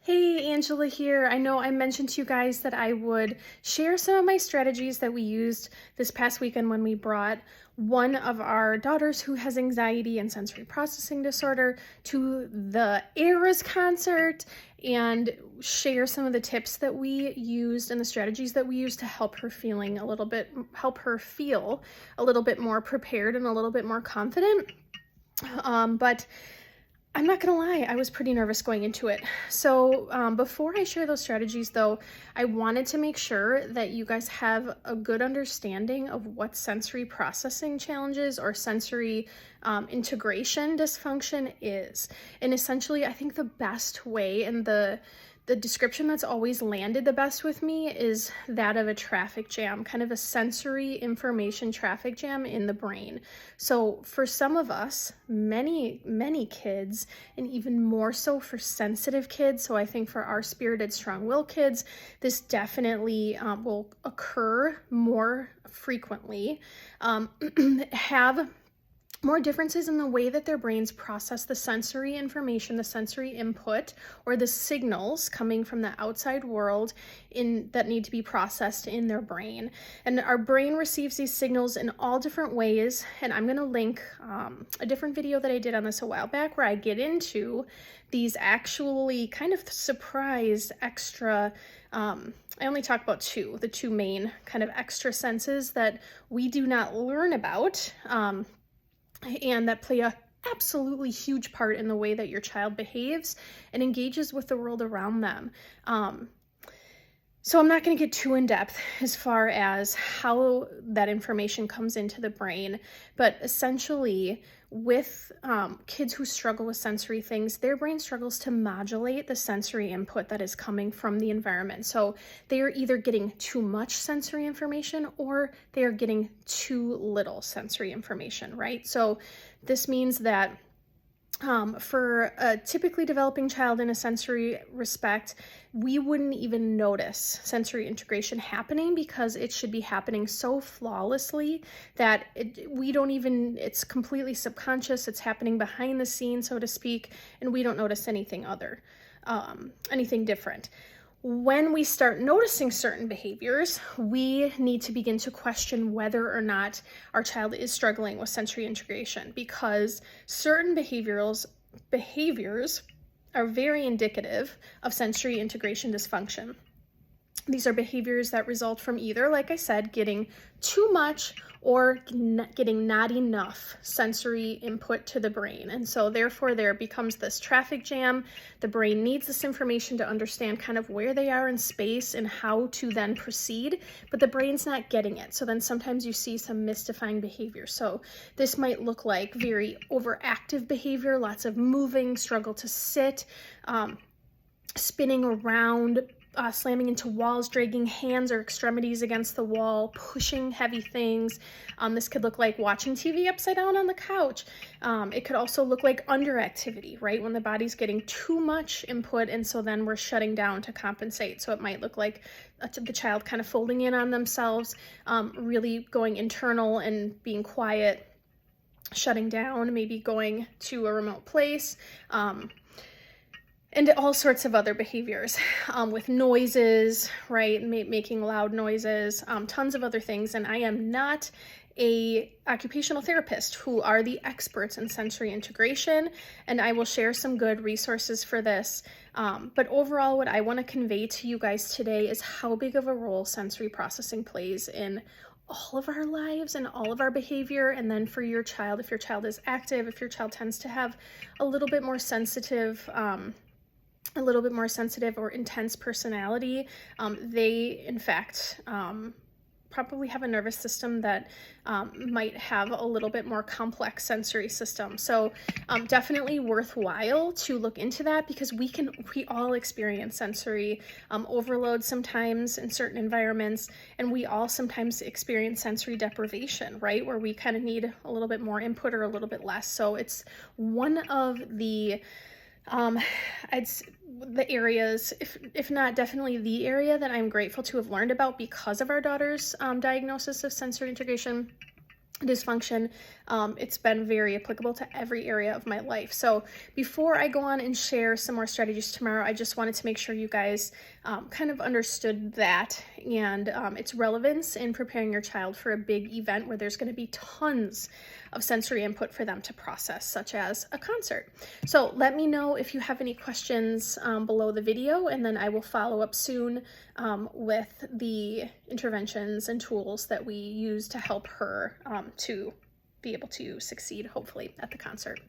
Hey, Angela here. I know I mentioned to you guys that I would share some of my strategies that we used this past weekend when we brought one of our daughters who has anxiety and sensory processing disorder to the Eras concert and share some of the tips that we used and the strategies that we used to help her feel a little bit more prepared and a little bit more confident. But I'm not gonna lie, I was pretty nervous going into it. So before I share those strategies though, I wanted to make sure that you guys have a good understanding of what sensory processing challenges or sensory integration dysfunction is. And essentially, I think the best way and the description that's always landed the best with me is that of a traffic jam, kind of a sensory information traffic jam in the brain. So for some of us, many kids, and even more so for sensitive kids, so I think for our spirited, strong-willed kids, this definitely will occur more frequently, have more differences in the way that their brains process the sensory information, the sensory input, or the signals coming from the outside world that need to be processed in their brain. And our brain receives these signals in all different ways, and I'm going to link a different video that I did on this a while back where I get into these actually kind of surprise extra I only talk about the two main kind of extra senses that we do not learn about, and that play a absolutely huge part in the way that your child behaves and engages with the world around them. So I'm not going to get too in depth as far as how that information comes into the brain, but essentially with kids who struggle with sensory things, their brain struggles to modulate the sensory input that is coming from the environment. So they are either getting too much sensory information or they are getting too little sensory information, right? So this means that for a typically developing child in a sensory respect, we wouldn't even notice sensory integration happening because it should be happening so flawlessly that it's completely subconscious. It's happening behind the scenes, so to speak, and we don't notice anything different. When we start noticing certain behaviors, we need to begin to question whether or not our child is struggling with sensory integration, because certain behaviors are very indicative of sensory integration dysfunction. These are behaviors that result from either, like I said, getting too much or getting not enough sensory input to the brain. And so therefore there becomes this traffic jam. The brain needs this information to understand kind of where they are in space and how to then proceed, but the brain's not getting it. So then sometimes you see some mystifying behavior. So this might look like very overactive behavior, lots of moving, struggle to sit, spinning around, slamming into walls, dragging hands or extremities against the wall, pushing heavy things. This could look like watching TV upside down on the couch. It could also look like underactivity, right? When the body's getting too much input, and so then we're shutting down to compensate. So it might look like the child kind of folding in on themselves, really going internal and being quiet, shutting down, maybe going to a remote place, and all sorts of other behaviors with noises, right? Making loud noises, tons of other things. And I am not a occupational therapist who are the experts in sensory integration, and I will share some good resources for this. But overall, what I want to convey to you guys today is how big of a role sensory processing plays in all of our lives and all of our behavior. And then for your child, if your child is active, if your child tends to have a little bit more sensitive or intense personality, they in fact probably have a nervous system that might have a little bit more complex sensory system. So definitely worthwhile to look into that, because we all experience sensory overload sometimes in certain environments, and we all sometimes experience sensory deprivation, right? Where we kind of need a little bit more input or a little bit less. So it's one of the the areas, if not definitely the area that I'm grateful to have learned about because of our daughter's diagnosis of sensory integration dysfunction. It's been very applicable to every area of my life. So before I go on and share some more strategies tomorrow, I just wanted to make sure you guys kind of understood that and its relevance in preparing your child for a big event where there's going to be tons of sensory input for them to process, such as a concert. So let me know if you have any questions below the video, and then I will follow up soon with the interventions and tools that we use to help her to be able to succeed, hopefully, at the concert.